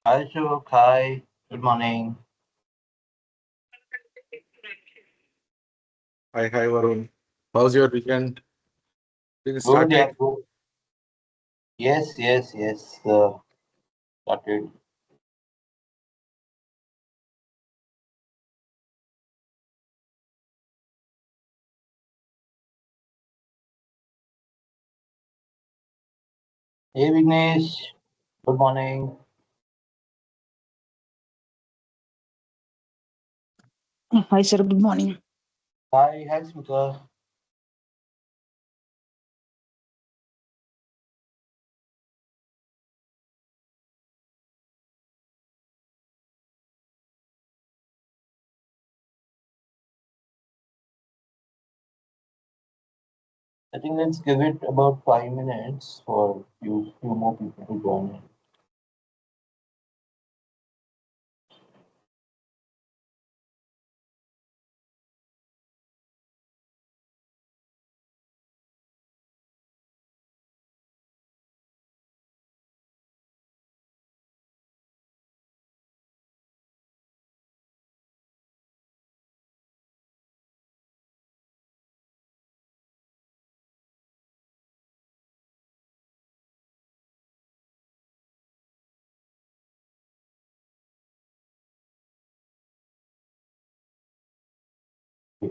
Hi, Ashok. Hi. Good morning. Hi, Varun. How's your weekend been Good, yeah, started? good. Yes, yes, yes. Started. Hey, Vignesh. Good morning. Hi, sir. Good morning. Hi, hi, Smita. I think let's give it about 5 minutes for few more people to join in.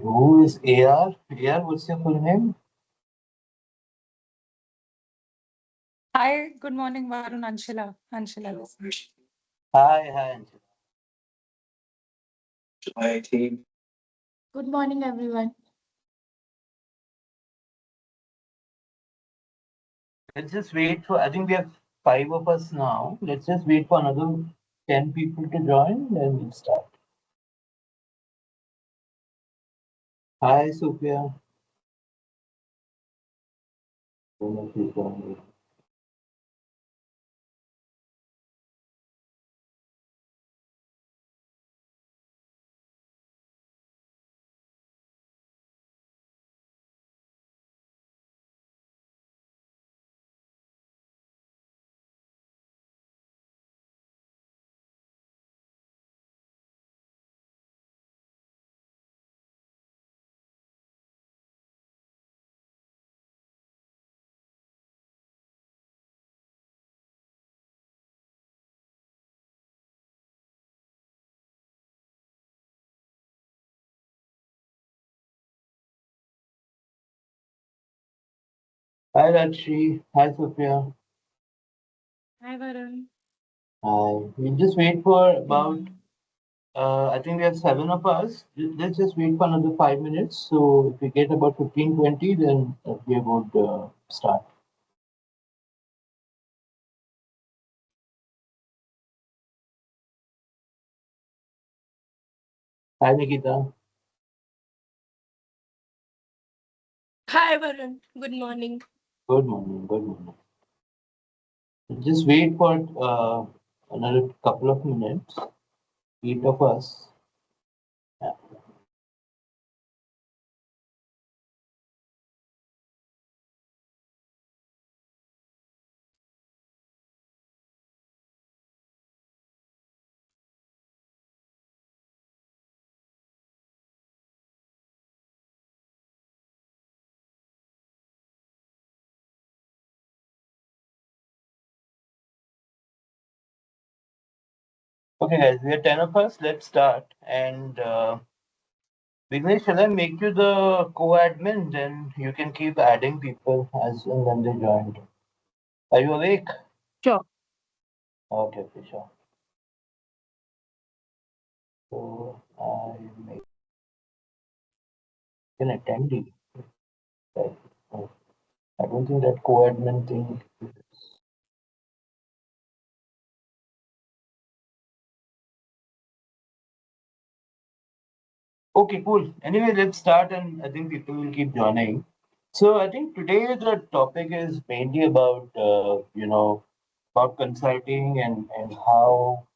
Who is AR? AR, what's your full name? Hi, good morning, Varun. Anshila this. Hi, hi, Anshul. Hi, team. Good morning, everyone. Let's just wait for, I think we have five of us now. Let's just wait for another 10 people to join, then we'll start. Hi, Sophia. Don't know if you joined. Hi, Rajshri. Hi, Sophia. Hi, Varun. Hi. We'll just wait for about, I think we have seven of us. Let's just wait for another 5 minutes. So if we get about 15, 20, then we would start. Hi, Nikita. Hi, Varun. Good morning. Good morning. Good morning. Just wait for another couple of minutes. Eight of us. Yeah. Okay, guys, we are 10 of us. Let's start. And Vignesh, shall I make you the co-admin? Then you can keep adding people as and when they join. Are you awake? Sure. Okay, okay, sure. So I make an attendee. Right. Oh, I don't think that co-admin thing. Okay, cool. Anyway, let's start, and I think people will keep joining. So I think today the topic is mainly about about consulting and how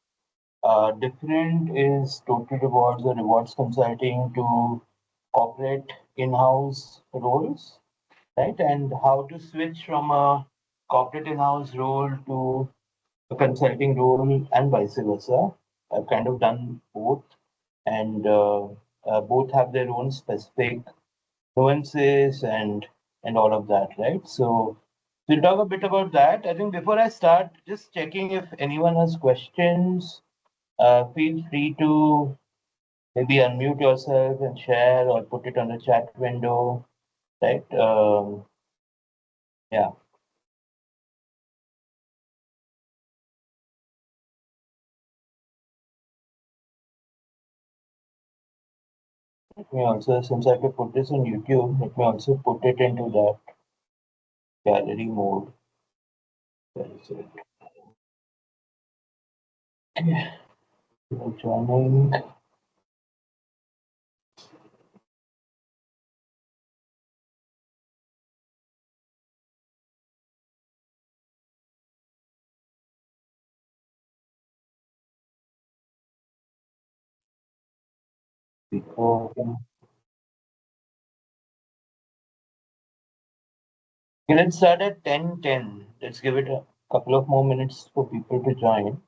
different is total rewards or rewards consulting to corporate in-house roles, right? And how to switch from a corporate in-house role to a consulting role and vice versa. I've kind of done both, and both have their own specific nuances and all of that, right? So we'll talk a bit about that. I think before I start, just checking if anyone has questions. Feel free to maybe unmute yourself and share or put it on the chat window, right? Yeah. Let me also, since I have to put this on YouTube, let me also put it into that gallery mode. Where is it? Okay. Joining. Okay, let's start at 10:10. Let's give it a couple of more minutes for people to join.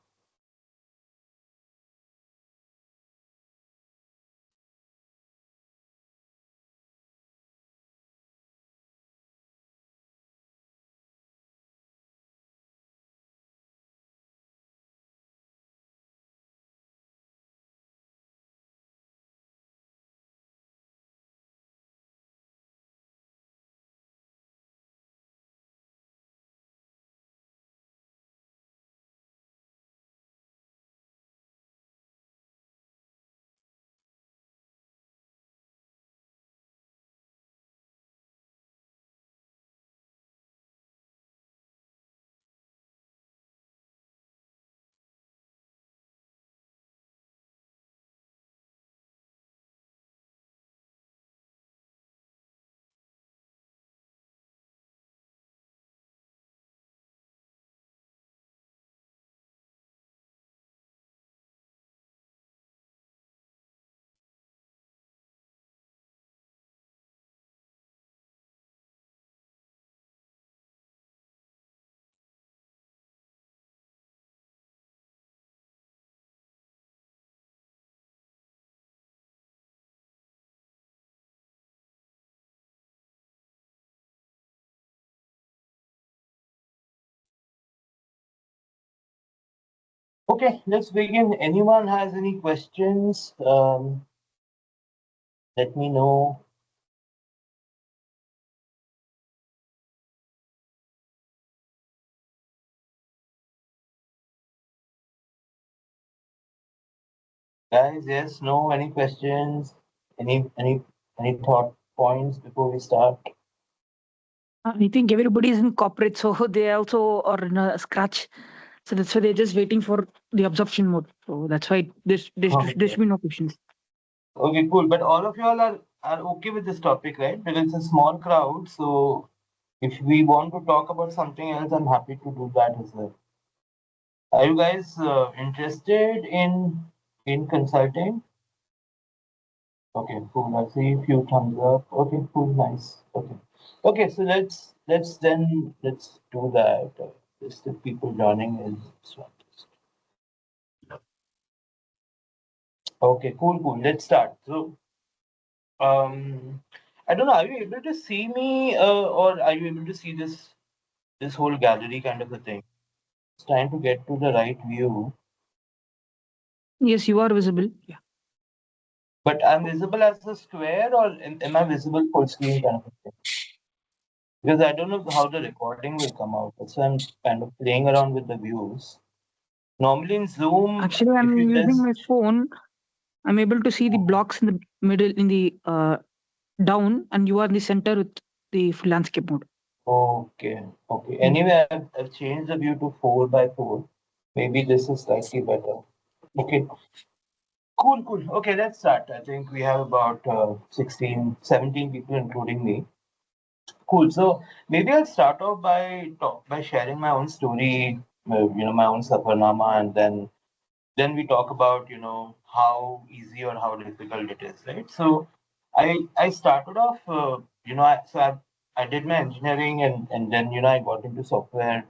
Okay, let's begin. Anyone has any questions? Let me know. Guys, yes, no, any questions? Any thought points before we start? I think everybody is in corporate, so they also are in a scratch. So that's why they're just waiting for the absorption mode. So that's why there should be no questions. Okay, cool. But all of you all are okay with this topic, right? Because it's a small crowd, so if we want to talk about something else, I'm happy to do that as well. Are you guys interested in consulting? Okay, cool. I see a few thumbs up. Okay, cool, nice. Okay. Okay, so let's do that. Just the people joining is okay, cool. Let's start. So I don't know, are you able to see me or are you able to see this whole gallery kind of a thing? It's trying to get to the right view, Yes, you are visible. Yeah. but I'm visible as a square or am I visible full screen kind of a thing? Because I don't know how the recording will come out. That's why I'm kind of playing around with the views. Normally in Zoom, Actually, if I'm you using my just phone. I'm able to see the blocks in the middle, in the down, and you are in the center with the full landscape mode. okay. Anyway, I've changed the view to 4 by 4. Maybe this is slightly better. Okay, cool. Okay, let's start. I think we have about 16, 17 people, including me. Cool. So maybe I'll start off by sharing my own story, my own Safarnama, and then we talk about how easy or how difficult it is, right? So I started off, I did my engineering and then I got into software,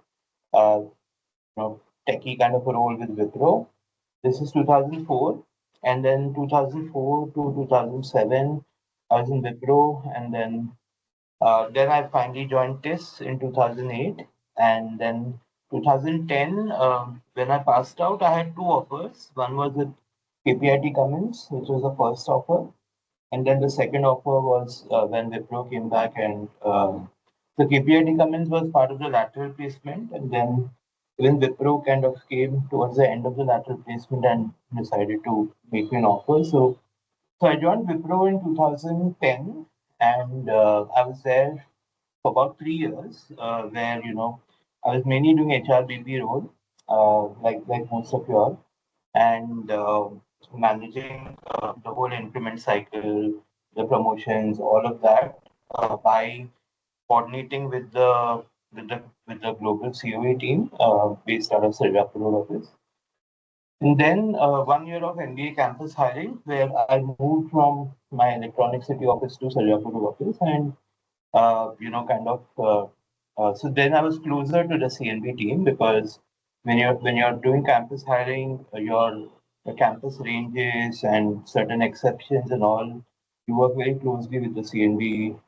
uh, you know, techie kind of a role with Wipro. This is 2004, and then 2004 to 2007, I was in Wipro, and then I finally joined TIS in 2008, and then 2010, when I passed out, I had two offers. One was with KPIT Cummins, which was the first offer, and then the second offer was when Wipro came back, and the KPIT Cummins was part of the lateral placement, and then even Wipro kind of came towards the end of the lateral placement and decided to make me an offer. So I joined Wipro in 2010, and I was there for about 3 years, where I was mainly doing HRBP role, like most of you all, and managing the whole increment cycle, the promotions, all of that by coordinating with the global COA team based out of Srirapur office. And then 1 year of MBA campus hiring, where I moved from my Electronic City office to Srirapur office, and so then I was closer to the CNB team because when you're doing campus hiring, your campus ranges and certain exceptions and all, you work very closely with the CNB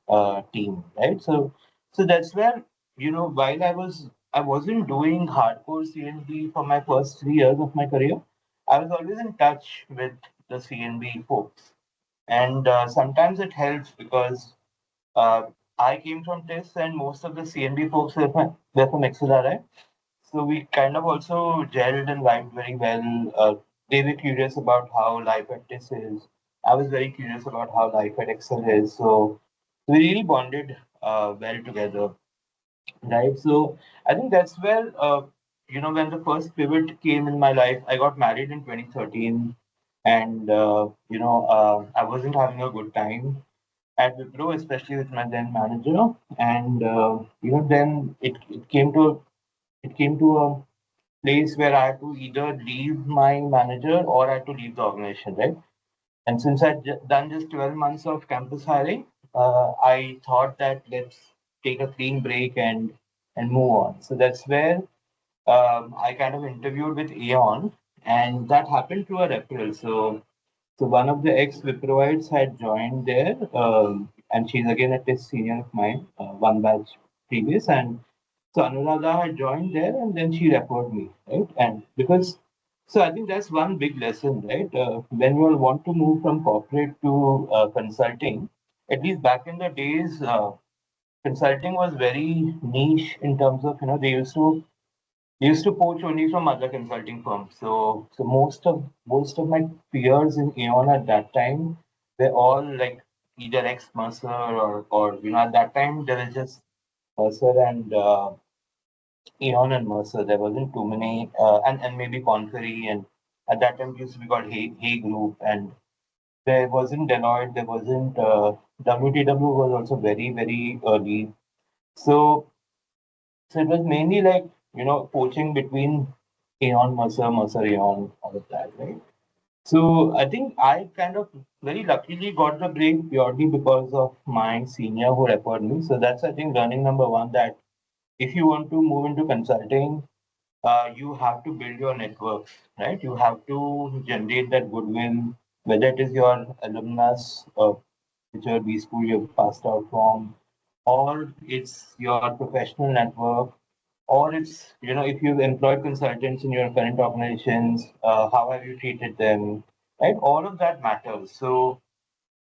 team, right? So that's where while I wasn't doing hardcore CNB for my first 3 years of my career, I was always in touch with the CNB folks, and sometimes it helps because uh, I came from TIS and most of the CNB folks were from XLRI. So we kind of also gelled and vibed very well. They were curious about how life at TIS is. I was very curious about how life at Excel is. So we really bonded well together, right? So I think that's where, when the first pivot came in my life, I got married in 2013, and I wasn't having a good time at Wipro, especially with my then manager. And then it came to a place where I had to either leave my manager or I had to leave the organization, right? And since I'd done just 12 months of campus hiring, I thought that let's take a clean break and move on. So that's where I kind of interviewed with Aeon, and that happened through a referral. So one of the ex-Wiproites had joined there, and she's again a test senior of mine, one batch previous. And so Anuradha had joined there, and then she referred me, right? And so I think that's one big lesson, right? When you all want to move from corporate to consulting, at least back in the days, consulting was very niche in terms of, they used to poach only from other consulting firms. So most of my peers in Aeon at that time, were all like either ex Mercer or at that time there was just Mercer and Aeon and Mercer. There wasn't too many, and maybe Conferry, and at that time it used to be called Hay Group, and there wasn't Deloitte, there wasn't WTW was also very very early. So so it was mainly like, poaching between Aeon, Mercer, Mercer, Aeon, all of that, right? So I think I kind of very luckily got the break purely because of my senior who referred me. So that's, I think, learning number one, that if you want to move into consulting, you have to build your networks, right? You have to generate that goodwill, whether it is your alumnus, whichever B school you've passed out from, or it's your professional network, or it's, if you've employed consultants in your current organizations, how have you treated them, right? All of that matters. So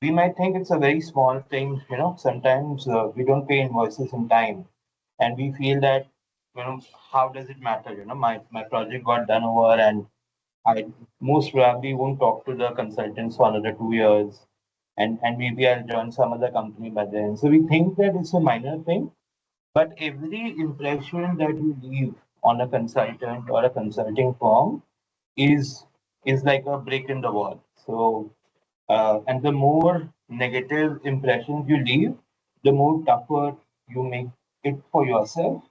we might think it's a very small thing, sometimes we don't pay invoices in time, and we feel that, how does it matter? My project got done over, and I most probably won't talk to the consultants for another 2 years, and maybe I'll join some other company by then. So we think that it's a minor thing, but every impression that you leave on a consultant or a consulting firm is is like a brick in the wall. So, and the more negative impressions you leave, the more tougher you make it for yourself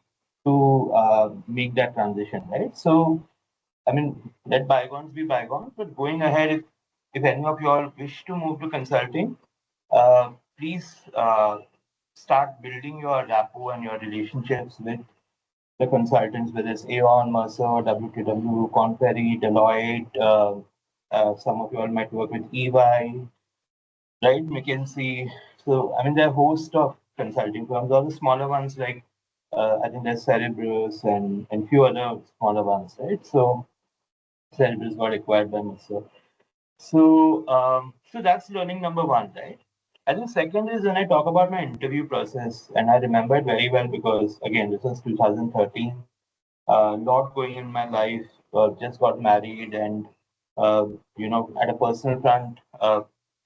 to make that transition, right? So, I mean, let bygones be bygones, but going ahead, if any of you all wish to move to consulting, please start building your rapport and your relationships with the consultants, whether it's Aon, Mercer, WTW, Korn Ferry, Deloitte. Some of you all might work with EY, right? McKinsey. So, I mean, there are a host of consulting firms, all the smaller ones like I think there's Cerebrus and few other smaller ones, right? So, Cerebrus got acquired by Mercer. So that's learning number one, right? I think second is when I talk about my interview process, and I remember it very well because again, this was 2013. Lot going in my life. Just got married, and uh, at a personal front,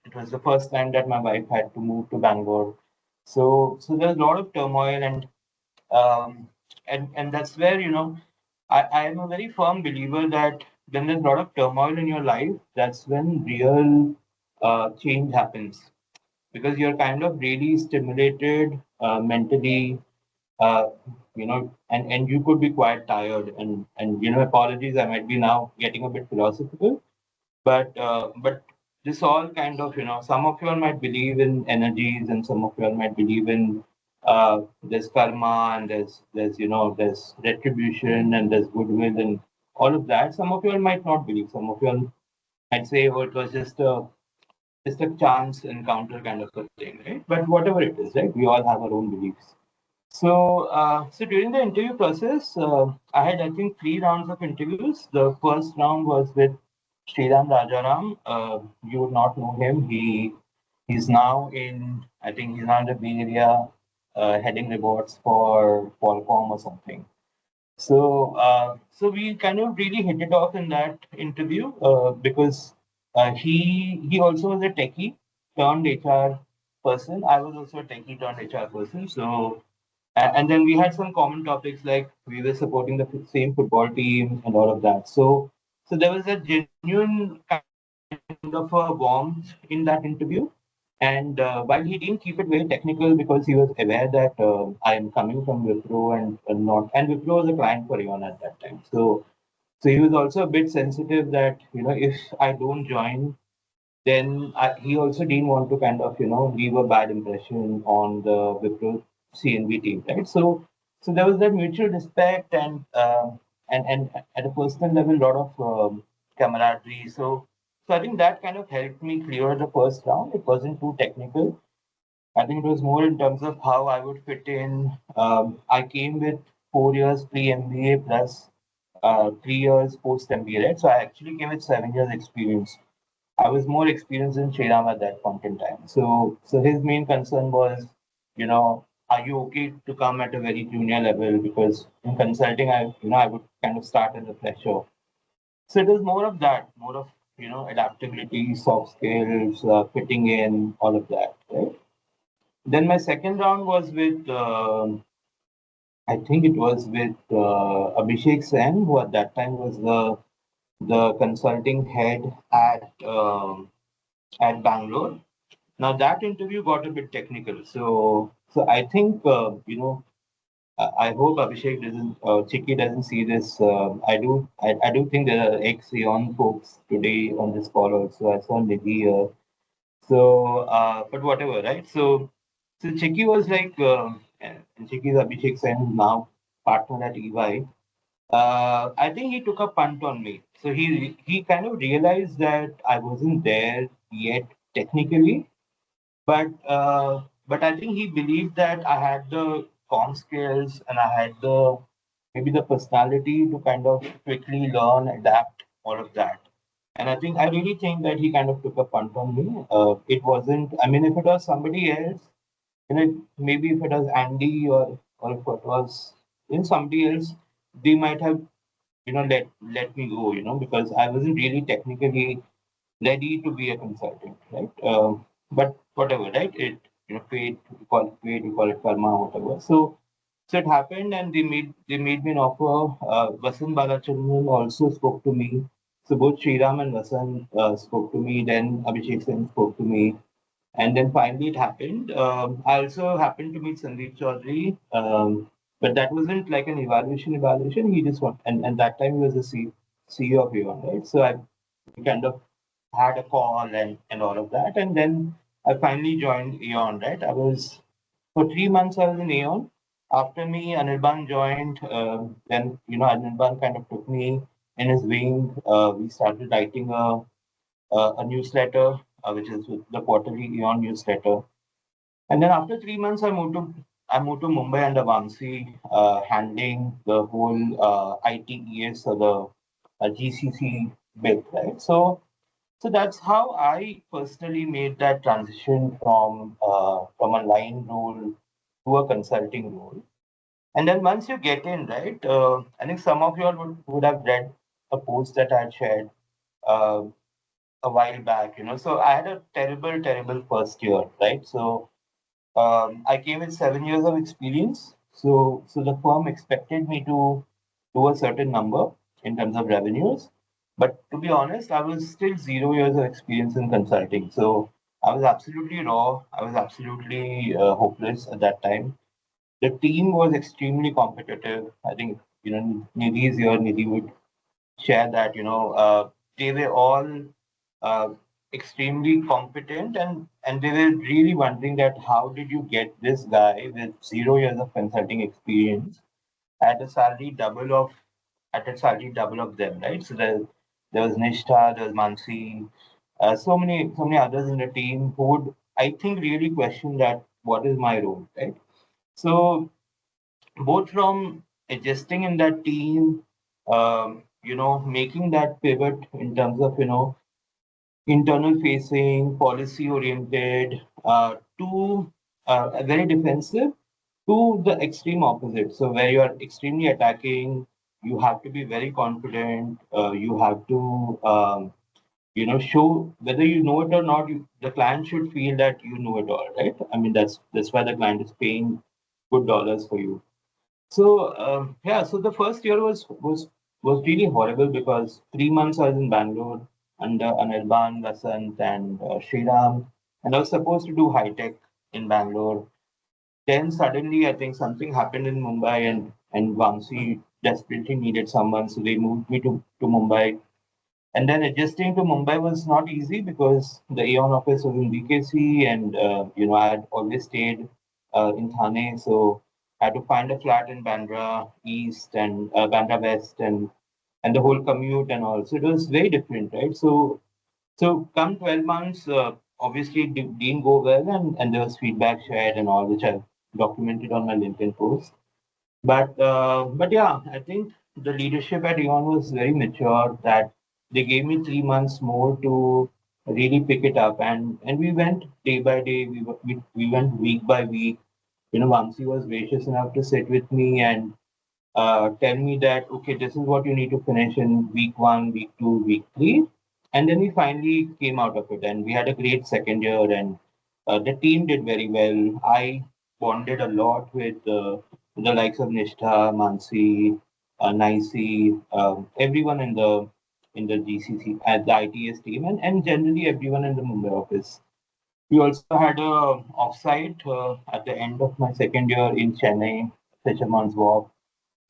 it was the first time that my wife had to move to Bangalore. So there's a lot of turmoil, um, and that's where I am a very firm believer that when there's a lot of turmoil in your life, that's when real change happens because you're kind of really stimulated mentally, uh, and you could be quite tired. And apologies, I might be now getting a bit philosophical, but this all kind of some of you all might believe in energies, and some of you all might believe in there's karma, and there's retribution, and there's goodwill, and all of that. Some of you all might not believe. Some of you all might say, oh, it was just a chance encounter kind of a thing, right? But whatever it is, right? We all have our own beliefs. So during the interview process, I had, I think, 3 rounds of interviews. The first round was with Sriram Rajaram. You would not know him. He's now I think he's now in the Bay Area, heading reports for Qualcomm or something. So we kind of really hit it off in that interview because he also was a techie turned HR person. I was also a techie turned HR person. And then we had some common topics like we were supporting the same football team and all of that. So there was a genuine kind of a warmth in that interview. And while he didn't keep it very technical because he was aware that I am coming from Wipro and not, and Wipro was a client for Aon at that time. So he was also a bit sensitive that if I don't join, then he also didn't want to kind of leave a bad impression on the Wipro C&B team, right? So there was that mutual respect and at a personal level, a lot of camaraderie. So I think that kind of helped me clear the first round. It wasn't too technical. I think it was more in terms of how I would fit in. I came with 4 years pre MBA plus 3 years post MBA, right? So I actually came with 7 years experience. I was more experienced in Sriram at that point in time. So his main concern was, are you okay to come at a very junior level? Because in consulting, I would kind of start as a fresher. So it was more of that, more of adaptability, soft skills, fitting in, all of that, right? Then my second round was with, I think it was with Abhishek Sen, who at that time was the consulting head at Bangalore. Now that interview got a bit technical, so I think I hope Abhishek doesn't, Chiki doesn't see this. I do think there are ex-Aon folks today on this call also. I saw Nidhi here. But whatever, right? So Chiki was like, and Chiki is Abhishek Sen, who's now partner at EY. I think he took a punt on me. So he kind of realized that I wasn't there yet technically, but I think he believed that I had the com skills and I had the maybe the personality to kind of quickly learn, adapt, all of that. And I really think that he kind of took a punt on me. It wasn't. I mean, if it was somebody else, maybe if it was Andy or if it was somebody else, they might have let me go. Because I wasn't really technically ready to be a consultant, right? But whatever, right? It fate, we call it fate, we call it karma, whatever. So it happened, and they made me an offer. Vasant Balachandran also spoke to me. So both Sriram and Vasant spoke to me. Then Abhishek Sen spoke to me, and then finally it happened. I also happened to meet Sandeep Chaudhary, but that wasn't like an evaluation. He just want, and that time he was the CEO of Aon, right? So I kind of had a call and all of that. And then I finally joined Aon, right? For 3 months, I was in Aon. After me, Anirban joined. Then Anirban kind of took me in his wing. We started writing a newsletter, which is the quarterly Eon newsletter. And then after 3 months, I moved to Mumbai under Vamsi, handling the whole ITES or the GCC bit, right? So that's how I personally made that transition from a line role to a consulting role. And then once you get in, right, I think some of you all would have read a post that I had shared uh, a while back. So I had a terrible, terrible first year, right? So I came with 7 years of experience. So the firm expected me to do a certain number in terms of revenues. But to be honest, I was still 0 years of experience in consulting. So I was absolutely raw. I was absolutely hopeless at that time. The team was extremely competitive. I think, Nidhi is here. Nidhi would share that, they were all uh, extremely competent, and they were really wondering that how did you get this guy with 0 years of consulting experience at a salary double of them, right? So there was Nishtha, there was Mansi, so many others in the team who would, I think, really question that what is my role, right? So both from adjusting in that team, making that pivot in terms of, internal facing, policy oriented, to very defensive, to the extreme opposite. So where you are extremely attacking, you have to be very confident. You have to, show whether you know it or not. The client should feel that you know it all, right? I mean, that's why the client is paying good dollars for you. So yeah, so the first year was really horrible because 3 months I was in Bangalore under Anirban, Vasant, and Sriram, and I was supposed to do high tech in Bangalore. Then suddenly, I think something happened in Mumbai, and Vamsi desperately needed someone, so they moved me to Mumbai. And then adjusting to Mumbai was not easy because the Aeon office was in BKC, and I had always stayed in Thane, so I had to find a flat in Bandra East and Bandra West, and the whole commute and all. So it was very different, right? So come 12 months, obviously it didn't go well, and there was feedback shared and all, which I've documented on my LinkedIn post. But yeah, I think the leadership at Eon was very mature that they gave me 3 months more to really pick it up, and we went day by day. We went week by week. Vamsi was gracious enough to sit with me and tell me that, okay, this is what you need to finish in week one, week two, week three. And then we finally came out of it, and we had a great second year, and the team did very well. I bonded a lot with the likes of Nishtha, Mansi, Nicey, everyone in the GCC at the ITS team, and generally everyone in the Mumbai office. We also had a offsite at the end of my second year in Chennai, Fisherman's Walk,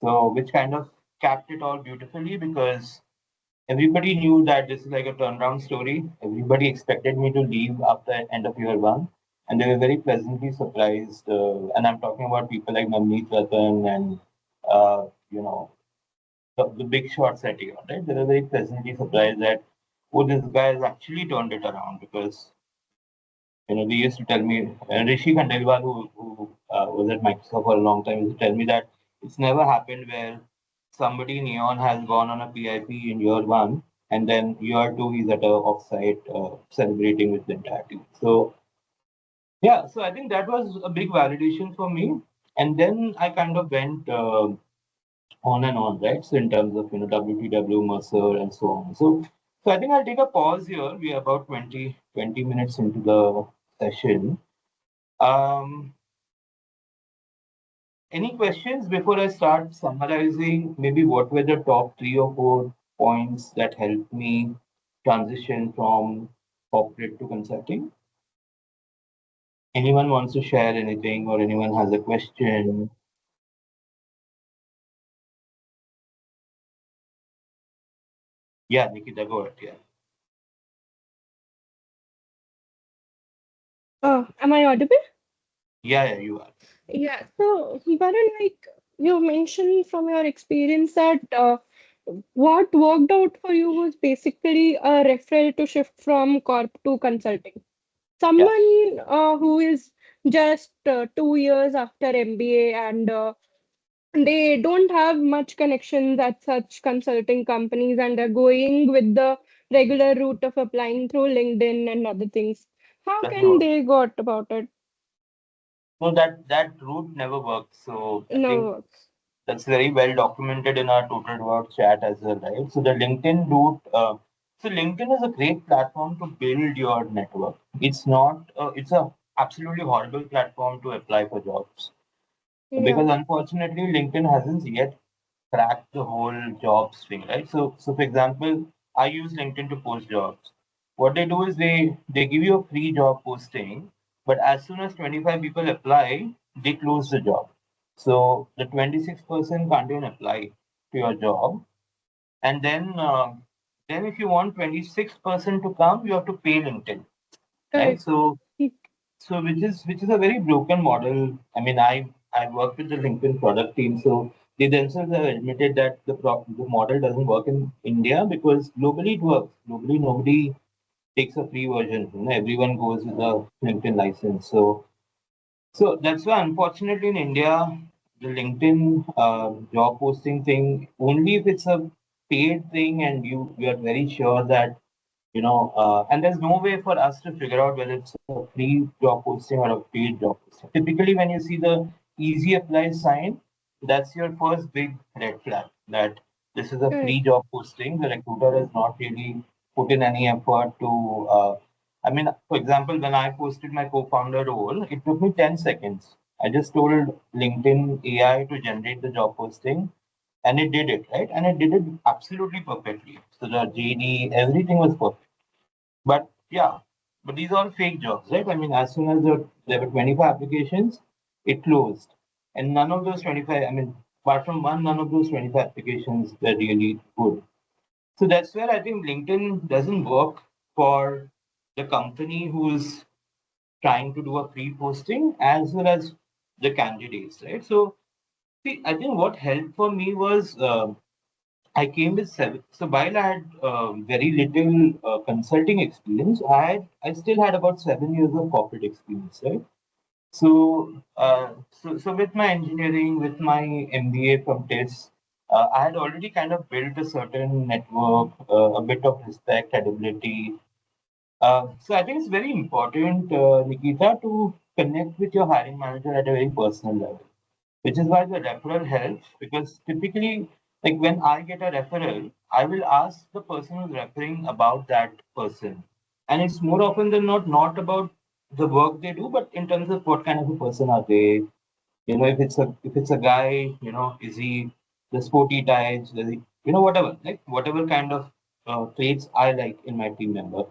so which kind of capped it all beautifully because everybody knew that this is like a turnaround story. Everybody expected me to leave after end of year one, and they were very pleasantly surprised. And I'm talking about people like Navneet Ratan and you know the big shots at you, right? They were very pleasantly surprised that, oh, this guy has actually turned it around because they used to tell me, Rishi Khandelwal, who was at Microsoft for a long time, used to tell me that it's never happened where somebody in Neon has gone on a PIP in year one, and then year two he's at a offsite celebrating with the entire team. So yeah, so I think that was a big validation for me. And then I kind of went on and on, right? So in terms of WTW, Mercer, and so on. So I think I'll take a pause here. We are about 20 minutes into the session. Um, any questions before I start summarizing maybe what were the top 3 or 4 points that helped me transition from corporate to consulting? Anyone wants to share anything or anyone has a question? Yeah, Nikita, go ahead. Yeah. Am I audible? Yeah, you are. Yeah, so Varun, like you mentioned from your experience that what worked out for you was basically a referral to shift from corp to consulting. Yeah, Someone who is just 2 years after MBA and they don't have much connections at such consulting companies and are going with the regular route of applying through LinkedIn and other things. How doesn't can work. they go about it? So that route never works. So I think No. that's very well documented in our Total Work chat as well, right? So the LinkedIn route. So LinkedIn is a great platform to build your network. It's not. It's a absolutely horrible platform to apply for jobs Yeah. because unfortunately LinkedIn hasn't yet cracked the whole jobs thing, right? So for example, I use LinkedIn to post jobs. What they do is they give you a free job posting, but as soon as 25 people apply, they close the job. So the 26% can't even apply to your job, and then if you want 26% to come, you have to pay LinkedIn, right? Correct. So which is a very broken model. I mean, I work with the LinkedIn product team, so they themselves have admitted that the model doesn't work in India because globally it works. Globally, nobody takes a free version. Everyone goes with a LinkedIn license. So that's why, unfortunately, in India, the LinkedIn job posting thing, only if it's a paid thing and you are very sure that and there's no way for us to figure out whether it's a free job posting or a paid job posting. Typically, when you see the easy apply sign, that's your first big red flag that this is a free Correct. job posting. The recruiter has not really put in any effort to. I mean, for example, when I posted my co-founder role, it took me 10 seconds. I just told LinkedIn AI to generate the job posting and it did it, right? And it did it absolutely perfectly. So the JD, everything was perfect. But yeah, but these are fake jobs, right? I mean, as soon as there were 25 applications, it closed. And none of those 25, I mean, apart from one, none of those 25 applications were really good. So that's where I think LinkedIn doesn't work for the company who's trying to do a free posting as well as the candidates, right? So, see, I think what helped for me was I came with seven. So while I had very little consulting experience, I still had about 7 years of corporate experience, right? So with my engineering, with my MBA from TIS, I had already kind of built a certain network, a bit of respect, credibility. So I think it's very important, Nikita, to connect with your hiring manager at a very personal level, which is why the referral helps because typically, like when I get a referral, I will ask the person who's referring about that person. And it's more often than not about the work they do, but in terms of what kind of a person are they. If it's a guy, is he the sporty types, does he, whatever, like whatever kind of traits I like in my team member.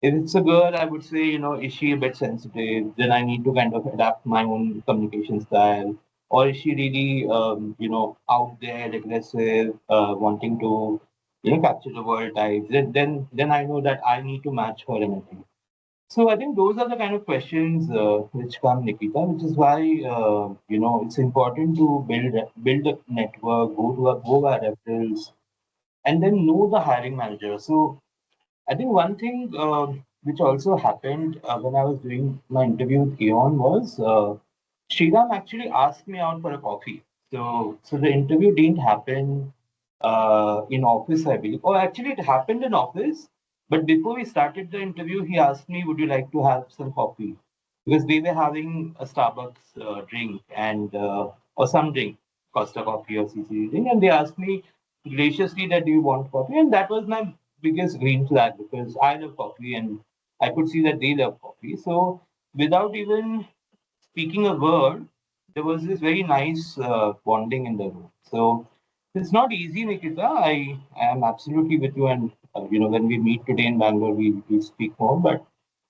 If it's a girl, I would say, is she a bit sensitive? Then I need to kind of adapt my own communication style. Or is she really, out there, aggressive, wanting to, capture the world types? Then I know that I need to match her energy. So I think those are the kind of questions which come, Nikita, which is why, it's important to build a network, go by referrals, and then know the hiring manager. So I think one thing which also happened when I was doing my interview with Aeon was Sriram actually asked me out for a coffee. So the interview didn't happen in office, I believe. Or actually, it happened in office. But before we started the interview, he asked me, "Would you like to have some coffee?" Because we were having a Starbucks drink and or some drink, Costa coffee or CCD drink, and they asked me graciously that do you want coffee, and that was my biggest green flag because I love coffee and I could see that they love coffee. So without even speaking a word, there was this very nice bonding in the room. So it's not easy, Nikita. I am absolutely with you, and when we meet today in Bangalore, we speak more. But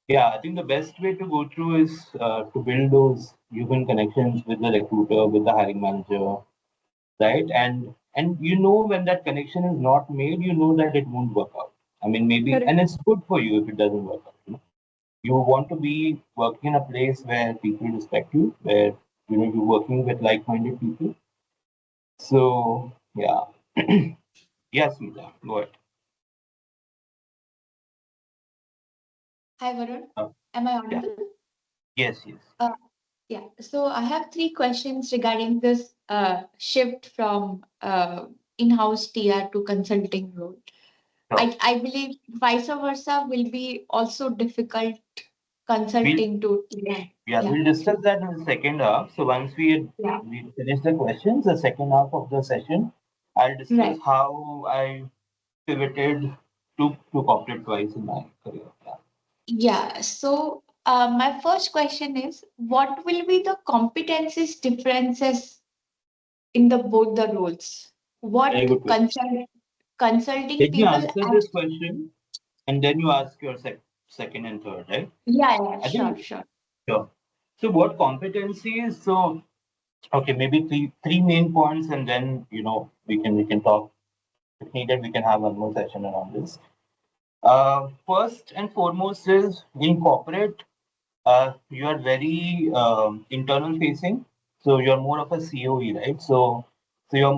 yeah, I think the best way to go through is to build those human connections with the recruiter, with the hiring manager, right? And when that connection is not made, you know that it won't work out. I mean, maybe, Correct. and it's good for you if it doesn't work out. You want to be working in a place where people respect you, where you're working with like-minded people. So yeah. Yes, Meeta, go ahead. Hi, Varun. Uh, Am I yeah. audible? Yes, yes. Yeah. So I have three questions regarding this shift from in-house TR to consulting role. Sure. I believe vice versa will be also difficult We'll consulting to TR. Yeah, Yeah. we'll discuss that in the second half. So once Yeah. we finish the questions, the second half of the session, I'll discuss Right. how I pivoted to corporate twice in my career. Yeah. Yeah. So my first question is, what will be the competencies differences in the both the roles? Very What good question. consulting Let me people answer and this question and then you ask your second and third, right? yeah, yeah, I sure, think sure. sure. So what competencies? So okay, maybe three main points, and then we can talk if needed. We can have one more session around this. First and foremost is in corporate, you are very internal facing, so you're more of a COE, right? So your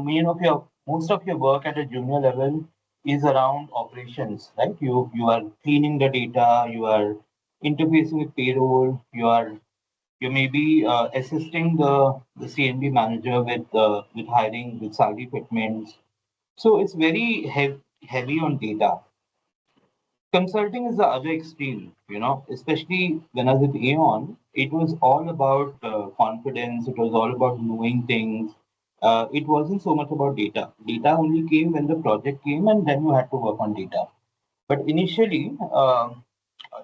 most of your work at a junior level is around operations, right? You are cleaning the data, you are interfacing with payroll, you may be assisting the C&B manager with hiring, with salary fitments. So it's very heavy on data. Consulting is the other extreme, especially when I was with Aon, it was all about confidence, it was all about knowing things. It wasn't so much about data. Data only came when the project came, and then you had to work on data. But initially,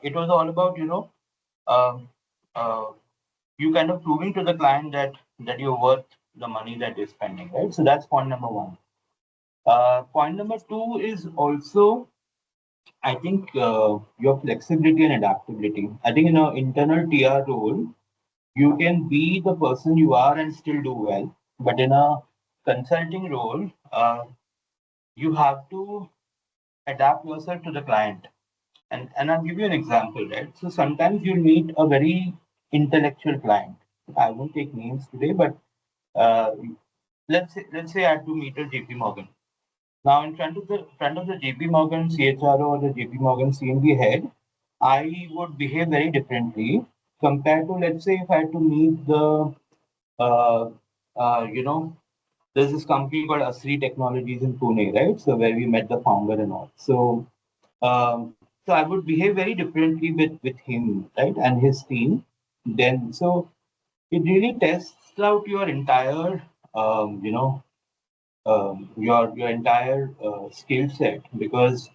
it was all about, uh, uh, you kind of proving to the client that you're worth the money that you're spending, right? So that's point number one. Point number two is also I think your flexibility and adaptability. I think in an internal TR role, you can be the person you are and still do well. But in a consulting role, you have to adapt yourself to the client. And I'll give you an example, right? So sometimes you'll meet a very intellectual client. I won't take names today, but uh, let's say I had to meet a JP Morgan. Now, in front of the JP Morgan CHRO or the JP Morgan C&B head, I would behave very differently compared to, let's say, if I had to meet uh, you know, there's this company called Asri Technologies in Pune, right? So where we met the founder and all. So I would behave very differently with him, right, and his team. Then, so it really tests out your entire, your entire skill set because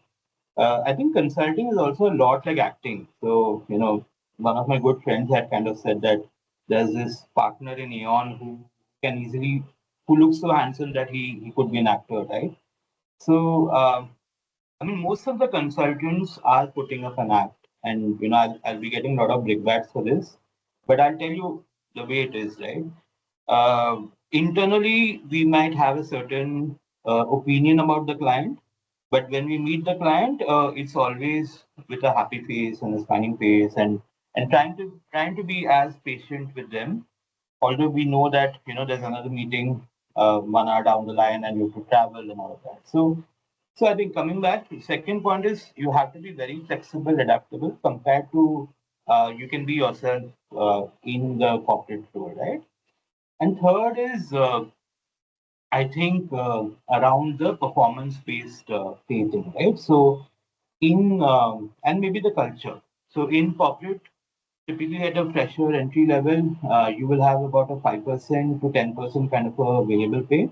I think consulting is also a lot like acting. So, one of my good friends had kind of said that there's this partner in Aeon can easily, who looks so handsome that he could be an actor, right? So, I mean, most of the consultants are putting up an act, and I'll be getting a lot of brickbats for this, but I'll tell you the way it is, right? Internally, we might have a certain opinion about the client, but when we meet the client, it's always with a happy face and a smiling face, and trying to be as patient with them. Although we know that there's another meeting 1 hour down the line, and you have to travel and all of that. So I think coming back, second point is you have to be very flexible, adaptable compared to you can be yourself in the corporate role, right? And third is, I think, around the performance-based pacing, right? So and maybe the culture. So in corporate, typically at a fresher entry level, you will have about a 5% to 10% kind of a variable pay.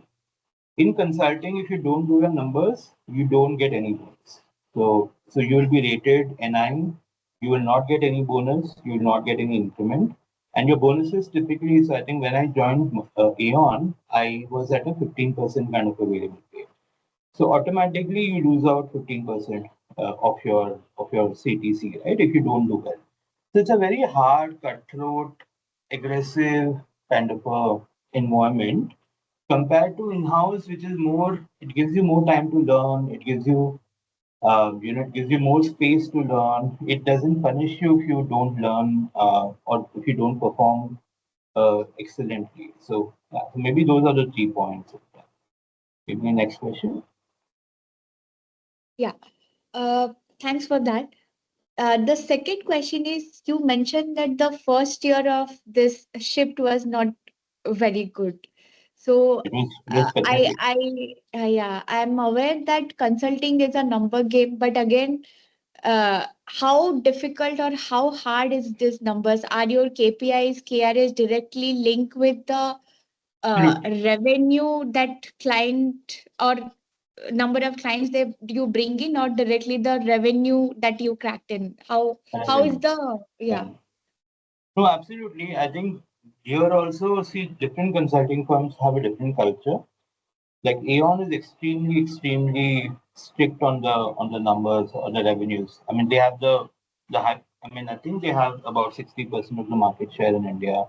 In consulting, if you don't do your numbers, you don't get any bonus. So you will be rated N9. You will not get any bonus. You will not get any increment. And your bonuses typically, so I think when I joined Aeon, I was at a 15% kind of a variable pay. So automatically you lose out 15% of your CTC, right? If you don't do well. So it's a very hard, cutthroat, aggressive kind of a environment compared to in-house, which is more. It gives you more time to learn. It gives you, it gives you more space to learn. It doesn't punish you if you don't learn or if you don't perform. excellently. So maybe those are the 3 points. Maybe next question. Yeah. Thanks for that. The second question is you mentioned that the first year of this shift was not very good. So It was pathetic. yeah, I'm aware that consulting is a number game, but again, how difficult or how hard is this numbers? Are your KPIs, KRAs directly linked with the Absolutely. revenue that client or number of clients they you bring in, or directly the revenue that you cracked in? How is Revenue. the yeah. Revenue. No, absolutely. I think here also, see, different consulting firms have a different culture. Like Aon is extremely strict on the numbers or the revenues. I mean, they have the high. I mean, I think they have about 60% of the market share in India.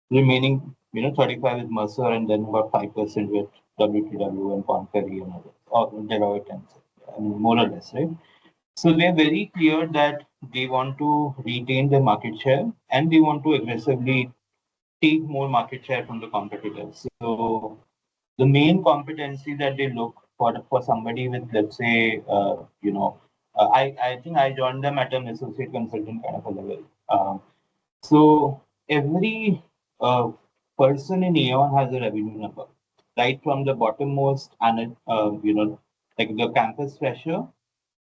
Remaining, 35 is Mercer, and then about 5% with WTW and Conferry and others, or Deloitte, and I mean, more or less, right? So they're very clear that they want to retain their market share and they want to aggressively take more market share from the competitors. So the main competency that they look for somebody with, let's say, I think I joined them at an associate consultant kind of a level. So every uh, person in Aon has a revenue number, right from the bottommost and like the campus fresher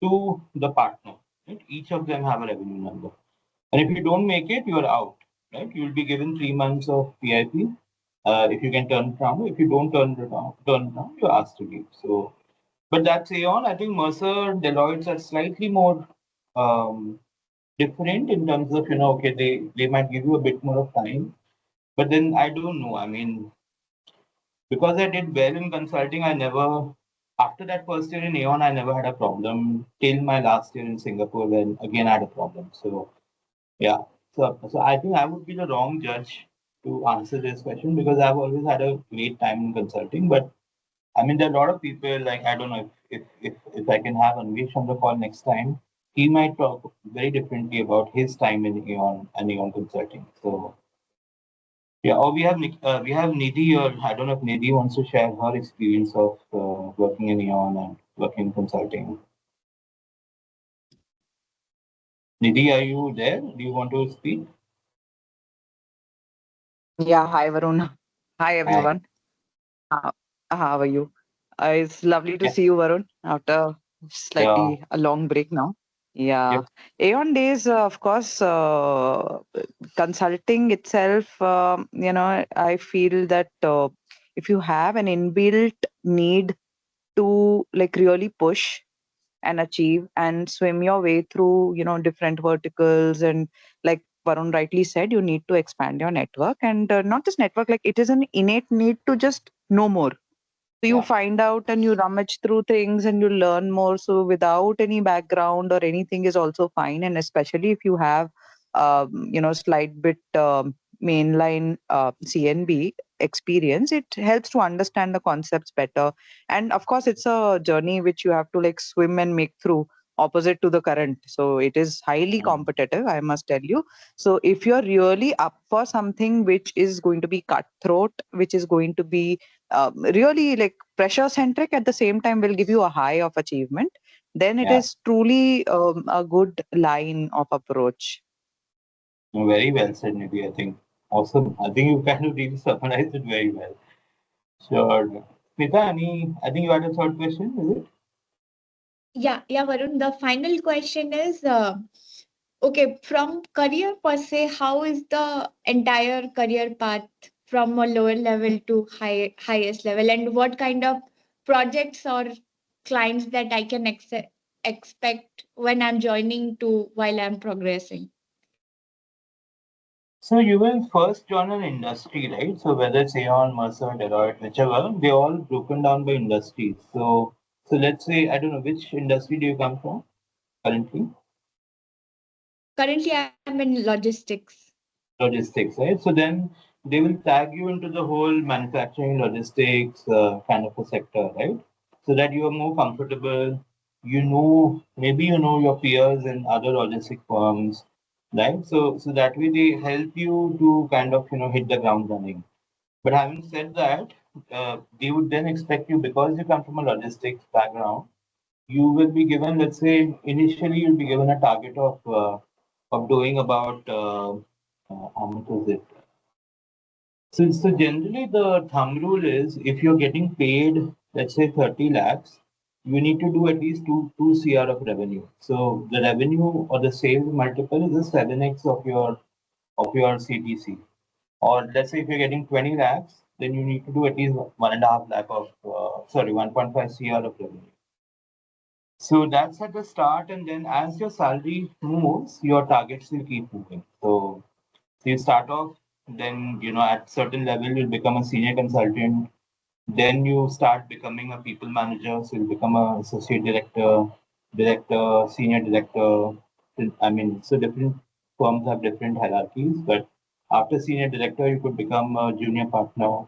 to the partner. Right? Each of them have a revenue number. And if you don't make it, you're out. Right? You'll be given 3 months of PIP. If you can turn it around, if you don't turn it around, you're asked to leave. So, but that's Aon. I think Mercer, Deloitte are slightly more different in terms of okay, they might give you a bit more of time, but then I don't know. I mean, because I did well in consulting, I never after that first year in Aon, I never had a problem till my last year in Singapore when again I had a problem. So yeah. So I think I would be the wrong judge to answer this question because I've always had a great time in consulting. But I mean, there are a lot of people like I don't know if I can have Anvesh on the call next time. He might talk very differently about his time in Aeon and Aeon Consulting. So yeah, or we have Nidhi, or I don't know if Nidhi wants to share her experience of working in Aeon and working in consulting. Nidhi, are you there? Do you want to speak? Yeah, hi Varun. Hi Hi. everyone. How, how are you? It's lovely to Yeah. see you, Varun, after Yeah. slightly a long break now. Yeah. Yep. Aeon days, of course, consulting itself, I feel that if you have an inbuilt need to like really push and achieve and swim your way through different verticals, and like Varun rightly said, you need to expand your network, and not just network, like it is an innate need to just know more. So you Yeah. find out and you rummage through things and you learn more. So without any background or anything is also fine. And especially if you have, slight bit mainline CNB experience, it helps to understand the concepts better. And of course, it's a journey which you have to like swim and make through opposite to the current. So it is highly competitive, I must tell you. So if you're really up for something which is going to be cutthroat, which is going to be really like pressure centric, at the same time will give you a high of achievement, then it Yeah. is truly a good line of approach. No, very well said, Nidhi. I think awesome. I think you kind of really summarized it very well. Sure. Smita, I think you had a third question, is it? Yeah, Varun. The final question is okay, from career per se, how is the entire career path from a lower level to highest level, and what kind of projects or clients that I can expect when I'm joining to while I'm progressing? So you will first join an industry, right? So whether it's Aon, Mercer, Deloitte, whichever, they're all broken down by industries. So let's say, I don't know, which industry do you come from currently? Currently, I'm in logistics. Logistics, right? So then they will tag you into the whole manufacturing logistics kind of a sector, right? So that you are more comfortable. Maybe you know your peers in other logistic firms, right? So that way they help you to kind of hit the ground running. But having said that, they would then expect you, because you come from a logistics background, you will be given, let's say, initially you'll be given a target of doing about how much is it? So generally the thumb rule is, if you're getting paid, let's say 30 lakhs, you need to do at least 2 CR of revenue. So the revenue or the sales multiple is the 7x of your CTC. Or let's say if you're getting 20 lakhs, then you need to do at least 1.5 lakh of, 1.5 CR of revenue. So that's at the start, and then as your salary moves, your targets will keep moving. So you start off, then at certain level you'll become a senior consultant. Then you start becoming a people manager. So you'll become a associate director, senior director. I mean, so different firms have different hierarchies, but after senior director, you could become a junior partner.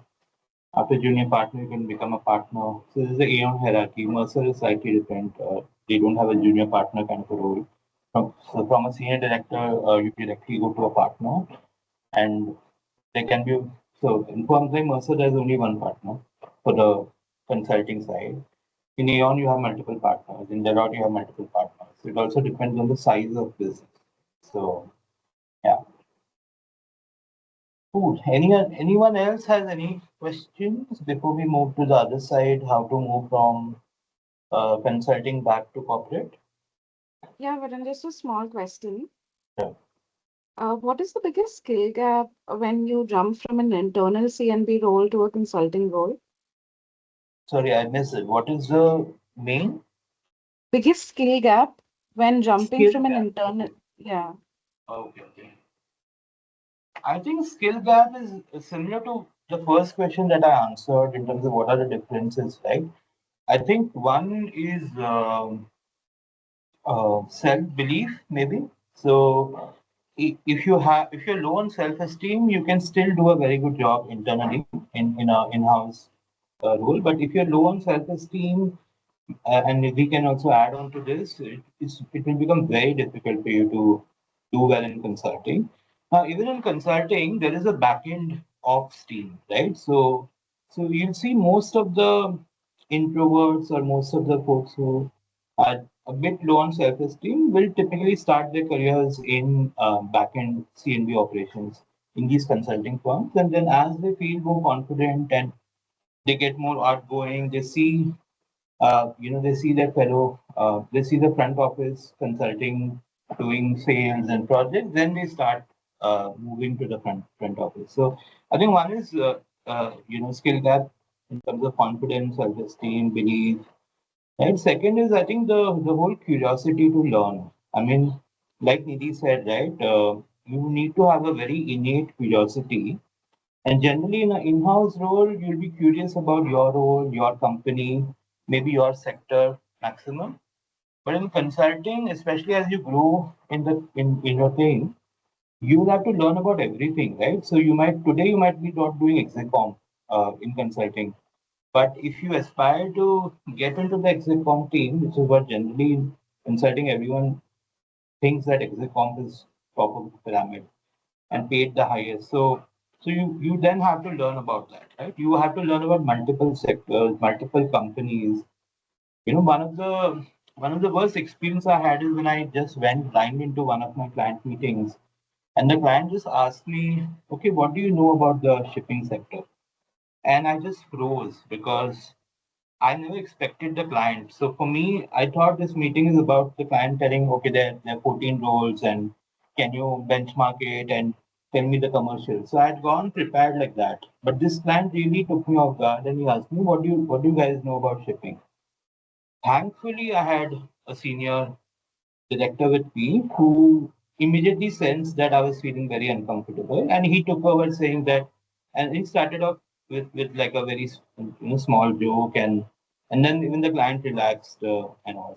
After junior partner, you can become a partner. So this is the Aon hierarchy. Mercer is slightly different. They don't have a junior partner kind of a role. So from a senior director, you directly go to a partner, and there can be, so in firms like Mercer, there's only one partner for the consulting side. In Aon, you have multiple partners. In Deloitte, you have multiple partners. So it also depends on the size of business. So yeah. Cool. Anyone else has any questions before we move to the other side? How to move from consulting back to corporate? Yeah, but then just a small question. Yeah. What is the biggest skill gap when you jump from an internal C&B role to a consulting role? Sorry, I missed it. What is the main Biggest skill gap when jumping skill from an gap? internal, yeah. Okay. I think skill gap is similar to the first question that I answered in terms of what are the differences, right? I think one is self-belief, maybe. So if you're low on self-esteem, you can still do a very good job internally in a in-house role. But if you're low on self-esteem, and we can also add on to this, it will become very difficult for you to do well in consulting. Now, even in consulting, there is a back-end ops team, right? So you'll see most of the introverts or most of the folks who are a bit low on self-esteem will typically start their careers in back-end C&B operations in these consulting firms. And then as they feel more confident and they get more outgoing, they see their they see the front office consulting, doing sales and projects, then they start moving to the front office. So I think one is, skill gap in terms of confidence, self-esteem, belief. And second is, I think the whole curiosity to learn. I mean, like Nidhi said, right? You need to have a very innate curiosity, and generally, in an in-house role, you'll be curious about your role, your company, maybe your sector maximum. But in consulting, especially as you grow in your thing, you'll have to learn about everything, right? So you might be not doing execom in consulting, but if you aspire to get into the execom team, which is what generally in consulting everyone thinks that execom is top of the pyramid and paid the highest. So you then have to learn about that, right? You have to learn about multiple sectors, multiple companies. One of the worst experience I had is when I just went blind into one of my client meetings, and the client just asked me, "Okay, what do you know about the shipping sector?" And I just froze because I never expected the client. So for me, I thought this meeting is about the client telling, okay, there are 14 roles, and can you benchmark it and tell me the commercial. So I had gone prepared like that. But this client really took me off guard, and he asked me, what do you guys know about shipping? Thankfully, I had a senior director with me who immediately sensed that I was feeling very uncomfortable, and he took over saying that, and he started off with like a very small joke, and then even the client relaxed and all.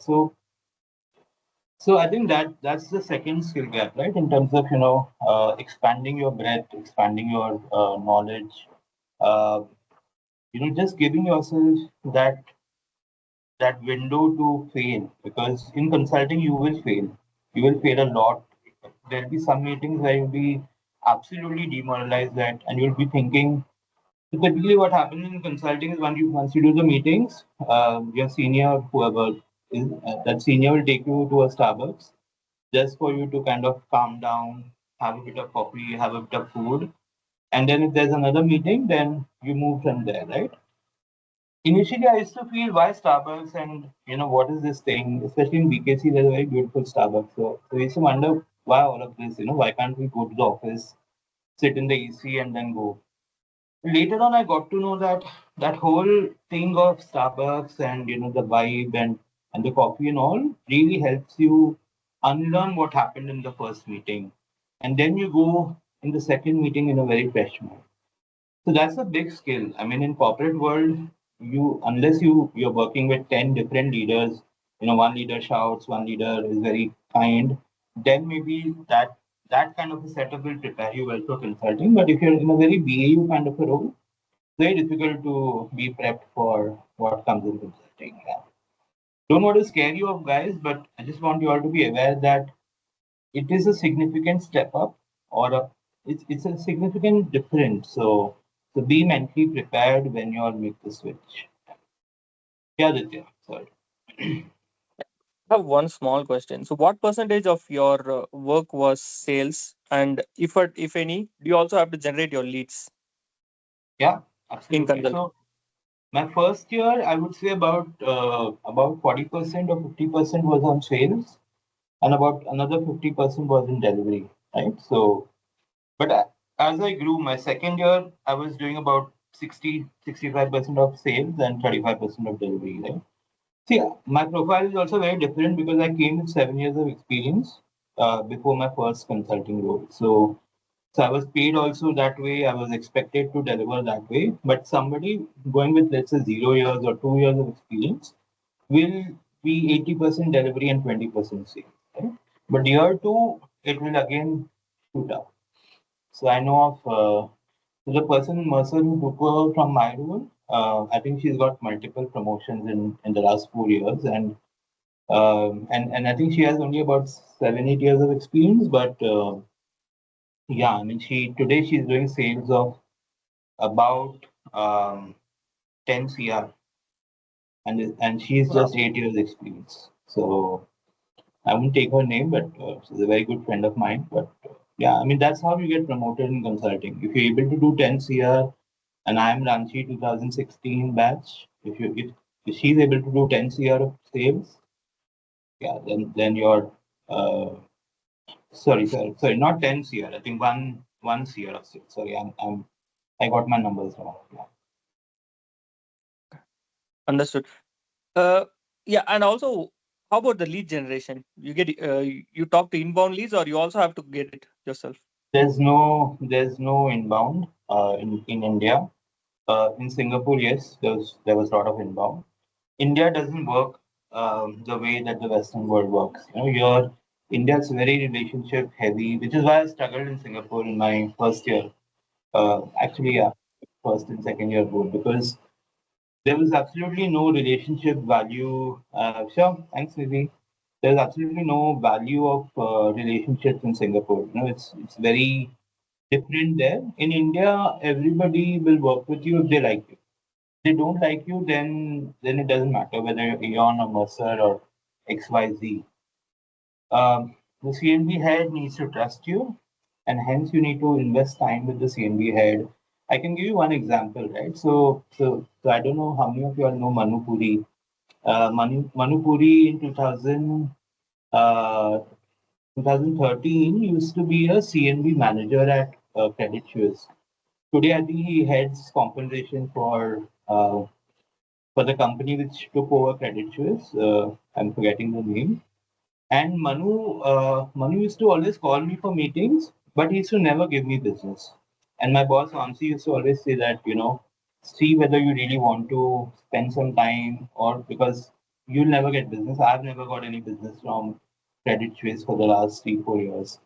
So I think that's the second skill gap, right? In terms of expanding your breadth, expanding your knowledge, uh, just giving yourself that window to fail, because in consulting you will fail a lot. there'll be some meetings where you'll be absolutely demoralized that, and you'll be thinking. So typically, what happens in consulting is once you do the meetings, your senior, whoever is that senior, will take you to a Starbucks just for you to kind of calm down, have a bit of coffee, have a bit of food, and then if there's another meeting, then you move from there, right? Initially, I used to feel why Starbucks and what is this thing? Especially in BKC, there's a very beautiful Starbucks. So I used to wonder why all of this. Why can't we go to the office, sit in the AC, and then go? Later on, I got to know that that whole thing of Starbucks and the vibe and the coffee and all really helps you unlearn what happened in the first meeting, and then you go in the second meeting in a very fresh mood. So that's a big skill. I mean, in corporate world, unless you're working with 10 different leaders, one leader shouts, one leader is very kind, then maybe that kind of a setup will prepare you well for consulting. But if you're in a very BAU kind of a role, very difficult to be prepped for what comes in consulting. Yeah. Don't want to scare you off, guys, but I just want you all to be aware that it is a significant step up, or it's a significant difference. So be mentally prepared when you all make the switch. Yeah, Aditya. Sorry. I have one small question. So, what percentage of your work was sales, and if any, do you also have to generate your leads Yeah, in absolutely. consulting? So my first year, I would say about 40% or 50% was on sales, and about another 50% was in delivery. Right. So, but as I grew, my second year, I was doing about 65% of sales and 35% of delivery. Right. See, my profile is also very different because I came with 7 years of experience before my first consulting role. So I was paid also that way. I was expected to deliver that way. But somebody going with, let's say, 0 years or 2 years of experience will be 80% delivery and 20% sales. Right? But year two, it will again shoot up. So I know of the person Mercer who took over from my role. I think she's got multiple promotions in the last 4 years, and I think she has only about 7 8 years of experience. But yeah, I mean, she's doing sales of about 10 CR, and she's Wow. just 8 years experience. So I won't take her name, but she's a very good friend of mine. But yeah, I mean, that's how you get promoted in consulting. If you're able to do 10 CR, and I'm Ranchi 2016 batch, if she's able to do 10 CR of sales, yeah, then you're uh, sorry, not 10 CR. I think one CR of sales. Sorry, I got my numbers wrong. Yeah. Understood. Yeah, and also, how about the lead generation? You talk to inbound leads, or you also have to get it yourself? There's no inbound in India. In Singapore, yes, there was a lot of inbound. India doesn't work the way that the Western world works. Here India's very relationship heavy, which is why I struggled in Singapore in my first year. Actually, yeah, first and second year both, because there was absolutely no relationship value. Sure, thanks, Nidhi. There's absolutely no value of relationships in Singapore. It's very different there. In India, everybody will work with you if they like you. If they don't like you, then it doesn't matter whether you're Aeon or Mercer or XYZ. The CNB head needs to trust you, and hence you need to invest time with the CNB head. I can give you one example, right? So I don't know how many of you all know Manupuri. Manupuri in 2013 used to be a CNB manager at Credit Suisse. Today, I think he heads compensation for the company which took over Credit Suisse. I'm forgetting the name. And Manu used to always call me for meetings, but he used to never give me business. And my boss Ansi used to always say that, see whether you really want to spend some time, or because you'll never get business. I've never got any business from Credit Suisse for the last 3 4 years.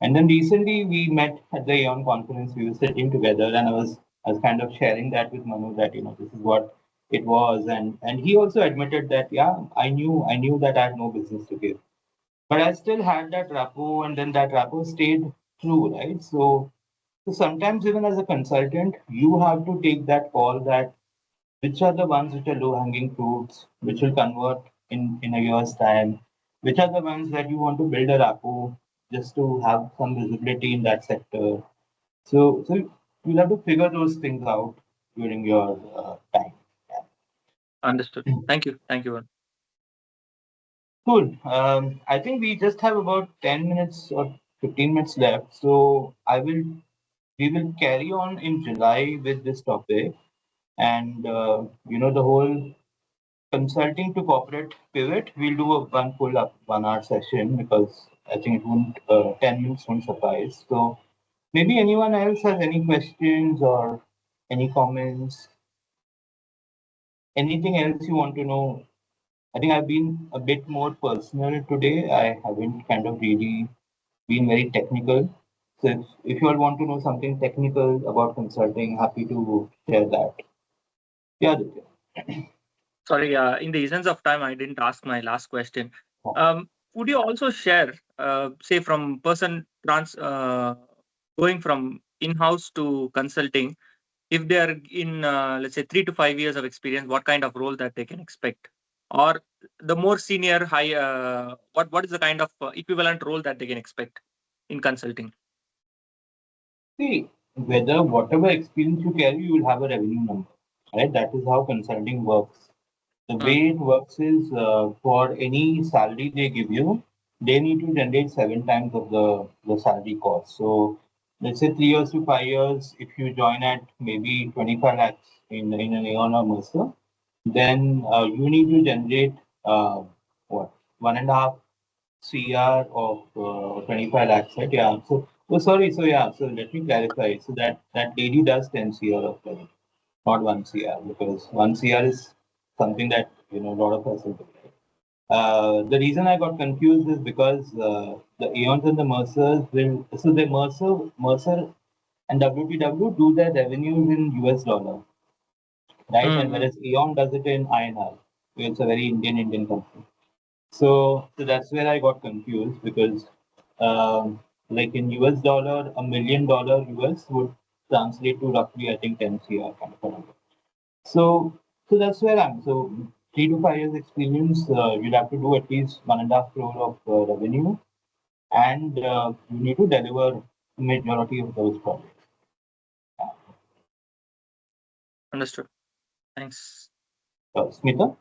And then recently we met at the Aeon conference. We were sitting together, and I was kind of sharing that with Manu that this is what it was, and he also admitted that yeah, I knew that I had no business to give. but I still had that rapport, and then that rapport stayed true, right? So sometimes even as a consultant, you have to take that call that which are the ones which are low hanging fruits, which will convert in a year's time, which are the ones that you want to build a rapport just to have some visibility in that sector. So you'll have to figure those things out during your time. Understood. Thank you. Thank you, Varun. Cool. I think we just have about 10 minutes or 15 minutes left. So we will carry on in July with this topic. And, the whole consulting to corporate pivot, we'll do a one full up 1 hour session because I think it won't, 10 minutes won't suffice. So maybe anyone else has any questions or any comments, anything else you want to know. I think I've been a bit more personal today. I haven't kind of really been very technical. So if you all want to know something technical about consulting, happy to share that. Yeah, Aditya. Sorry, in the essence of time, I didn't ask my last question. Would you also share, say, from person going from in-house to consulting, if they are in, let's say, 3 to 5 years of experience, what kind of role that they can expect? Or the more senior, high, what is the kind of equivalent role that they can expect in consulting? See, whether whatever experience you carry, you will have a revenue number, right? That is how consulting works. The way it works is for any salary they give you, they need to generate 7 times of the salary cost. So let's say 3 years to 5 years, if you join at maybe 25 lakhs in an Aeon or Mercer, then you need to generate what 1.5 CR of 25 lakhs, right? Yeah. So sorry. So yeah. So let me clarify. So that lady does 10 CR of revenue, not 1 CR, because 1 CR is something that a lot of us will do. The reason I got confused is because the Aeons and the Mercers will. So the Mercer and WTW do their revenues in US dollar, right? And whereas Aeon does it in INR. It's a very Indian company. So that's where I got confused because, like in US dollar, $1 million US would translate to roughly, I think, 10 CR kind of a number. So that's where I'm. So 3 to 5 years experience, you'll have to do at least 1.5 crore of revenue, and you need to deliver majority of those projects. Understood. Thanks. Smita,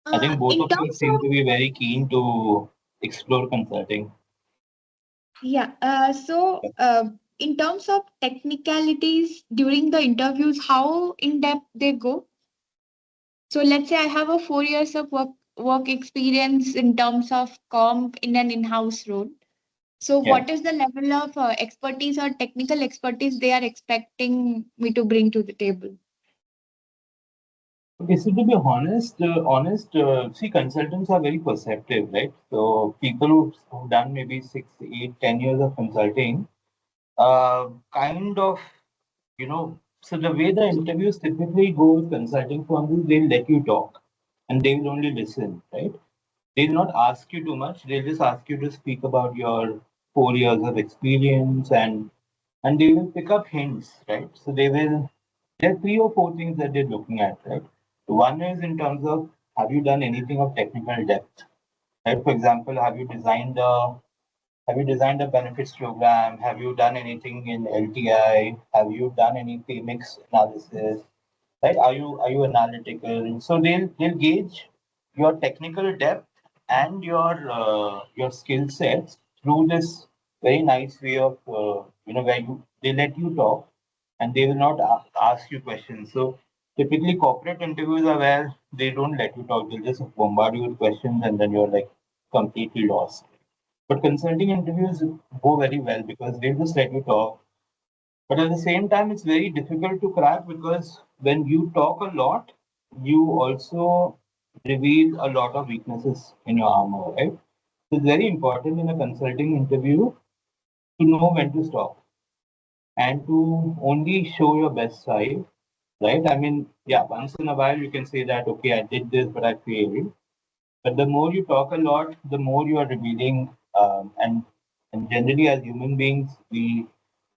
I think both In of you terms seem of to be very keen to explore consulting. Yeah. In terms of technicalities during the interviews, how in depth they go? So let's say I have a 4 years of work experience in terms of comp in an in-house role. So Yeah. what is the level of expertise or technical expertise they are expecting me to bring to the table? Okay, so to be see, consultants are very perceptive, right? So people who've done maybe 6, 8, 10 years of consulting, kind of, so the way the interviews typically go with consulting firms is they'll let you talk and they will only listen, right? They'll not ask you too much. They'll just ask you to speak about your 4 years of experience, and they will pick up hints, right? So there are 3 or 4 things that they're looking at, right? One is in terms of have you done anything of technical depth, right? For example, have you designed a benefits program? Have you done anything in LTI? Have you done any pay mix analysis? Right? Are you analytical? So they'll gauge your technical depth and your skill sets through this very nice way of where they let you talk and they will not ask you questions. So typically corporate interviews are where they don't let you talk. They'll just bombard you with questions and then you're like completely lost. But consulting interviews go very well because they just let you talk. But at the same time, it's very difficult to crack because when you talk a lot, you also reveal a lot of weaknesses in your armor, right? So it's very important in a consulting interview to know when to stop and to only show your best side, right? I mean, yeah, once in a while you can say that, okay, I did this, but I failed. But the more you talk a lot, the more you are revealing. And generally, as human beings, we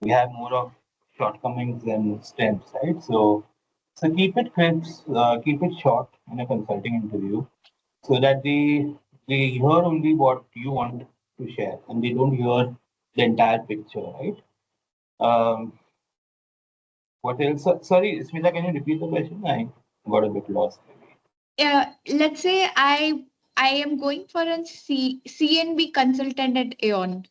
have more of shortcomings than strengths, right? So keep it crisp, keep it short in a consulting interview, so that they hear only what you want to share, and they don't hear the entire picture, right? Um, what else? Sorry, Smita, can you repeat the question? I got a bit lost. Let's say I am going for a CNB consultant at Aon.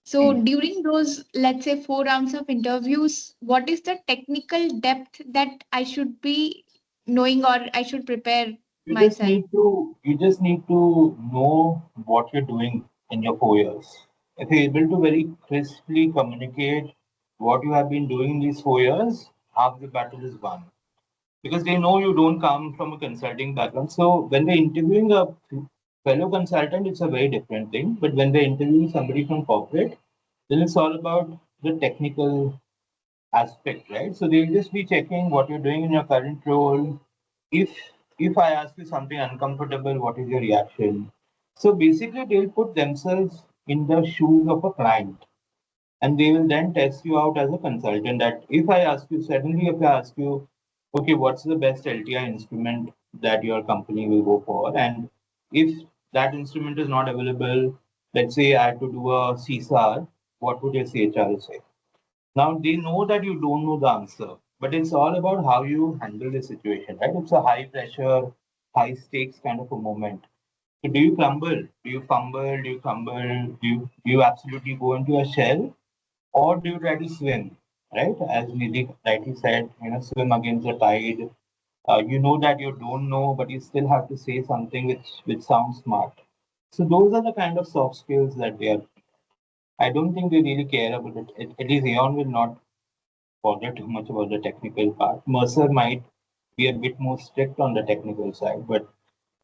So during those, let's say, 4 rounds of interviews, what is the technical depth that I should be knowing, or I should prepare myself? You just need to know what you're doing in your 4 years. If you're able to very crisply communicate what you have been doing in these 4 years, half the battle is won. Because they know you don't come from a consulting background. So when they're interviewing a fellow consultant, it's a very different thing. But when they're interviewing somebody from corporate, then it's all about the technical aspect, right? So they'll just be checking what you're doing in your current role. If if I ask you something uncomfortable, what is your reaction? So basically, they'll put themselves in the shoes of a client, and they will then test you out as a consultant. That if I ask you suddenly, if I ask you, okay, what's the best LTI instrument that your company will go for, and if that instrument is not available, let's say I had to do a CSAR, what would your CHR say? Now they know that you don't know the answer, but it's all about how you handle the situation, right? It's a high pressure, high stakes kind of a moment. So do you crumble? Do you fumble? Do you crumble? Do you absolutely go into a shell, or do you try to swim? Right? As Nidhi rightly said, swim against the tide. You know that you don't know, but you still have to say something which sounds smart. So those are the kind of soft skills that they are. I don't think they really care about it. At least Aeon will not bother too much about the technical part. Mercer might be a bit more strict on the technical side, but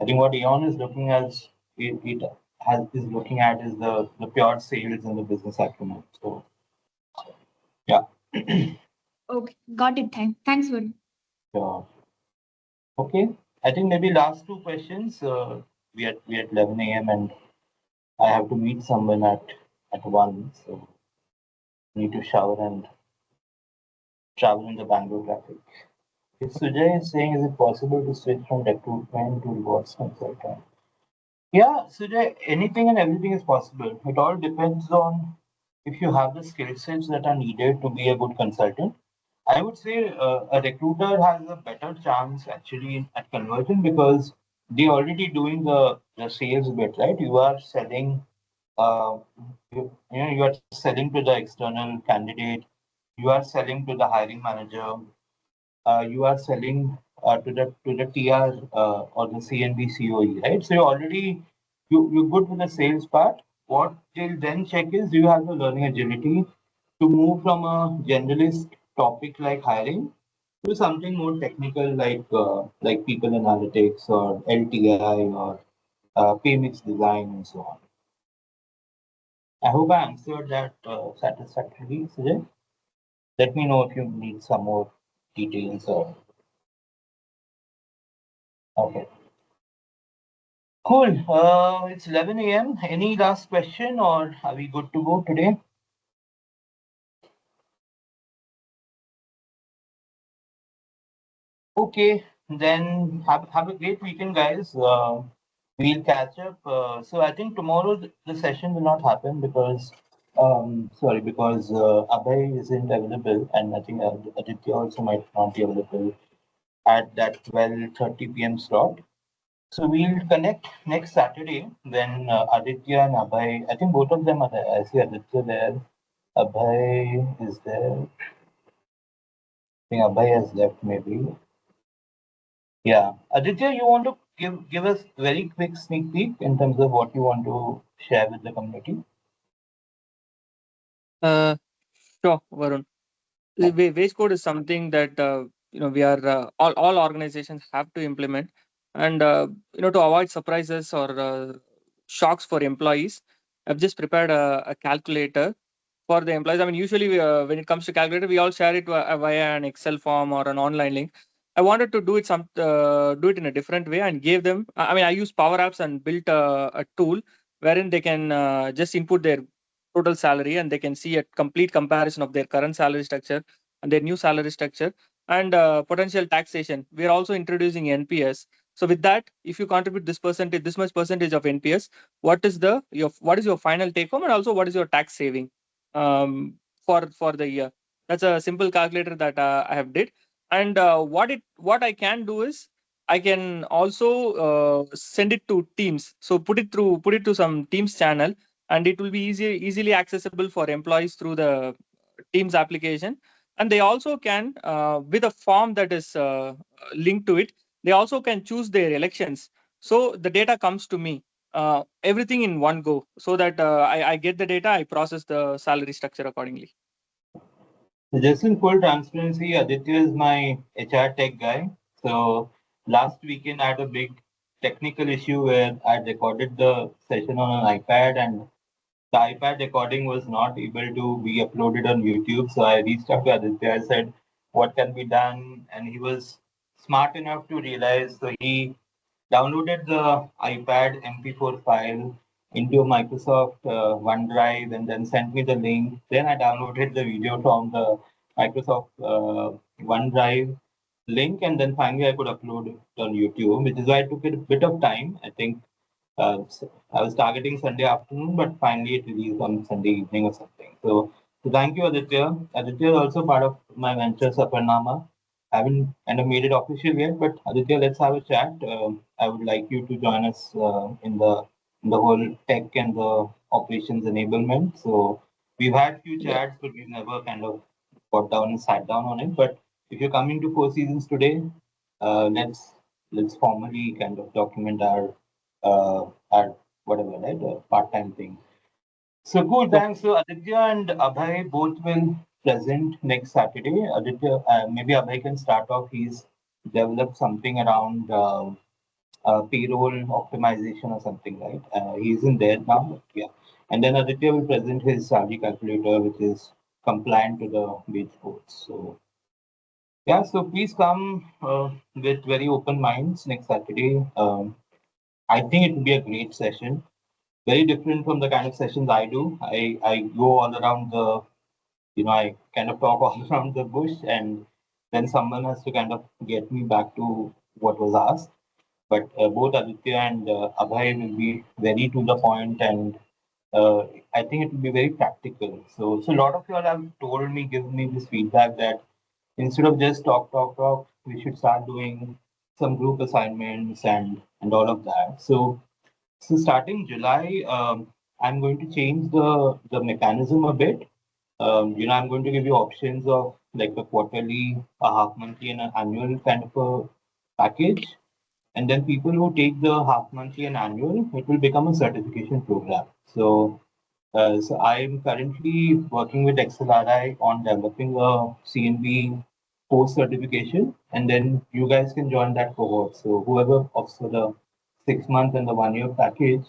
I think what Aeon is looking at is looking at is the pure sales and the business acumen. So yeah. Okay, got it. Thanks, Varun. Sure. Okay. I think maybe last two questions. We at 11 a.m. and I have to meet someone at 1, so I need to shower and travel in the Bangalore traffic. If Sujay is saying, is it possible to switch from recruitment to rewards consultant? Yeah, Sujay, anything and everything is possible. It all depends on if you have the skill sets that are needed to be a good consultant. I would say a recruiter has a better chance actually at conversion because they're already doing the sales bit, right? You are selling, uh, you are selling to the external candidate, you are selling to the hiring manager, you are selling to the TR or the CNB COE, right? So you're good with the sales part. What they'll then check is, do you have the learning agility to move from a generalist topic like hiring to something more technical like people analytics or LTI or pay mix design and so on. I hope I answered that satisfactorily, Sujay. Let me know if you need some more details or okay. Cool. It's 11 a.m. Any last question or are we good to go today? Okay, then have a great weekend, guys. We'll catch up. So I think tomorrow the session will not happen because, because Abhay isn't available, and I think Aditya also might not be available at that 12:30 p.m. slot. So we'll connect next Saturday when Aditya and Abhay, I think both of them are there. I see Aditya there. Abhay is there. I think Abhay has left maybe. Yeah. Aditya, you want to give us very quick sneak peek in terms of what you want to share with the community? Uh, sure, Varun. The wage code is something that we are all organizations have to implement, and to avoid surprises or shocks for employees, I've just prepared a calculator for the employees. I mean, usually when it comes to calculator, we all share it via an Excel form or an online link. I wanted to do it in a different way and gave them. I mean, I used Power Apps and built a tool wherein they can just input their total salary and they can see a complete comparison of their current salary structure and their new salary structure and potential taxation. We are also introducing NPS. So with that, if you contribute this much percentage of NPS, what is your final take home, and also what is your tax saving for the year? That's a simple calculator that I have did. And what I can do is I can also send it to Teams. So put it to some Teams channel, and it will be easily accessible for employees through the Teams application. And they also can, with a form that is linked to it, they also can choose their elections. So the data comes to me, everything in one go, so that I get the data, I process the salary structure accordingly. So just in full transparency, Aditya is my HR tech guy. So last weekend I had a big technical issue where I recorded the session on an iPad and the iPad recording was not able to be uploaded on YouTube. So I reached out to Aditya. I said, what can be done? And he was smart enough to realize. So he downloaded the iPad MP4 file into Microsoft OneDrive and then sent me the link. Then I downloaded the video from the Microsoft OneDrive link, and then finally I could upload it on YouTube, which is why it took a bit of time. I think I was targeting Sunday afternoon, but finally it released on Sunday evening or something. So thank you, Aditya. Aditya is also part of my venture, Saparnama. I haven't kind of made it official yet, but Aditya, let's have a chat. I would like you to join us in the whole tech and the operations enablement. So we've had few Yeah. chats, but we've never kind of got down and sat down on it. But if you're coming to Four Seasons today, let's formally kind of document our whatever, right, part-time thing. So cool, thanks. So Aditya and Abhay both will present next Saturday. Aditya, maybe Abhay can start off. He's developed something around payroll optimization or something, right? He's in there now, but yeah. And then Aditya will present his salary calculator, which is compliant to the wage codes. So yeah, so please come with very open minds next Saturday. I think it will be a great session. Very different from the kind of sessions I do. I go all around I kind of talk all around the bush, and then someone has to kind of get me back to what was asked. But both Aditya and Abhay will be very to the point, and uh, I think it will be very practical. So a lot of you all have told me, given me this feedback that instead of just talk, we should start doing some group assignments and all of that. So starting July, I'm going to change the mechanism a bit. I'm going to give you options of like a quarterly, a half monthly, and an annual kind of a package. And then people who take the half monthly and annual, it will become a certification program. So I'm currently working with XLRI on developing a CNB post certification, and then you guys can join that cohort. So whoever opts for the 6 month and the 1 year package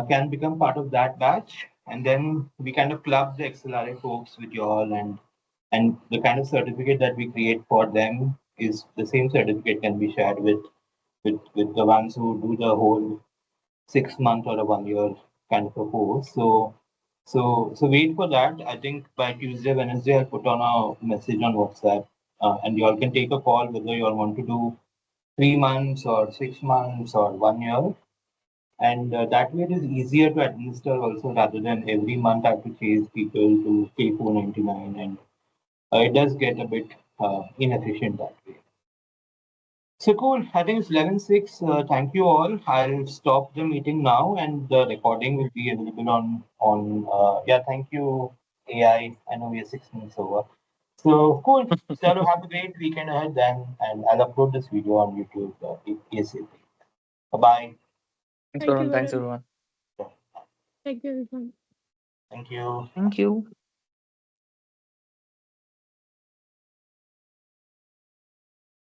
can become part of that batch, and then we kind of club the XLRA folks with you all, and the kind of certificate that we create for them is the same certificate can be shared with the ones who do the whole 6 month or a 1 year kind of a course. So wait for that. I think by Tuesday, Wednesday, I'll put on a message on WhatsApp, and you all can take a call whether you all want to do 3 months or 6 months or 1 year. And that way it is easier to administer also rather than every month I have to chase people to pay 499, and it does get a bit inefficient that way. So cool. I think it's 11:06. Thank you all. I'll stop the meeting now, and the recording will be available on. Yeah, thank you, AI. I know we are 6 minutes over. So cool. So have a great weekend ahead then, and I'll upload this video on YouTube ASAP. Bye bye. Thanks, Thank you, Varun. Thanks, Varun. everyone. Thank you, everyone. Thank you. Thank you.